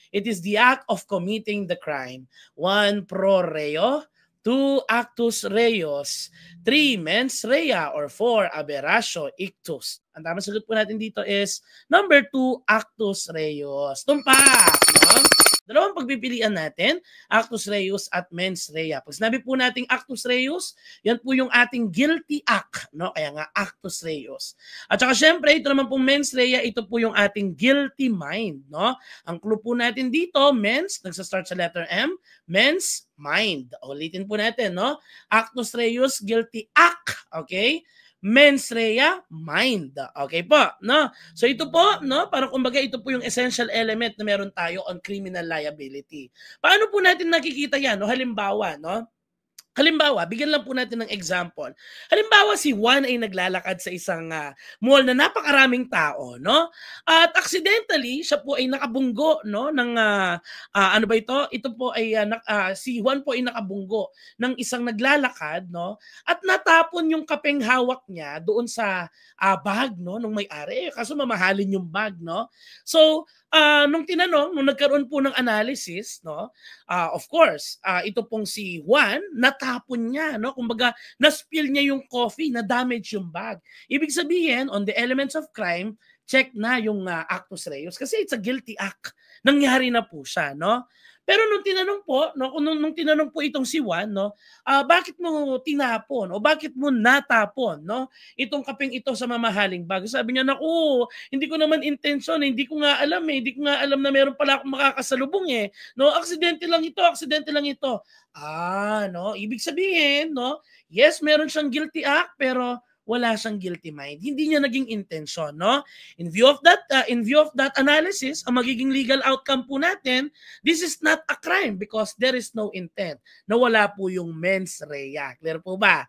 It is the act of committing the crime. 1 pro reo, 2 actus reus, 3 mens rea, or 4 aberratio ictus. Ang tamang sagot po natin dito is number 2, actus reus. Tumpak! No? Dalawang pagpipilian natin, actus reus at mens rea. Pag sinabi po nating actus reus, yan po yung ating guilty act. No? Kaya nga actus reus. At saka syempre, ito naman pong mens rea, ito po yung ating guilty mind. No? Ang clue po natin dito, mens, nagsastart sa letter M, mens, mind. Ulitin po natin, no? Actus reus, guilty act. Okay? Mens rea, mind. Okay po, no? So ito po, no, para kumbaga ito po yung essential element na meron tayo on criminal liability. Paano po natin nakikita yan? No? Halimbawa, no? Halimbawa, bigyan lang po natin ng example. Halimbawa, si Juan ay naglalakad sa isang mall na napakaraming tao, no? At accidentally, siya po ay nakabunggo, no, ng ano ba ito? Ito po ay si Juan po ay nakabunggo ng isang naglalakad, no? At natapon yung kapeng hawak niya doon sa bag, no, nung may-ari. Kaso mamahalin yung bag, no? So, nung nagkaroon po ng analysis, no, of course, ito pong si Juan, natapon niya, no? Kumbaga, na-spill niya yung coffee, na-damage yung bag. Ibig sabihin, on the elements of crime, check na yung actus reus kasi it's a guilty act. Nangyari na po siya, no? Pero nung tinanong po, no, nung tinanong po itong si Juan, no, bakit mo tinapon o bakit mo natapon, no, itong kapeng ito sa mamahaling bag? Sabi niya, naku, hindi ko naman intention, hindi ko nga alam hindi ko nga alam na meron pala akong makakasalubong no, aksidente lang ito, aksidente lang ito. No, ibig sabihin, no, yes, meron siyang guilty act, pero wala siyang guilty mind. Hindi niya naging intention, no? In view of that analysis, ang magiging legal outcome po natin, this is not a crime because there is no intent. Nawala po yung mens rea. Clear po ba?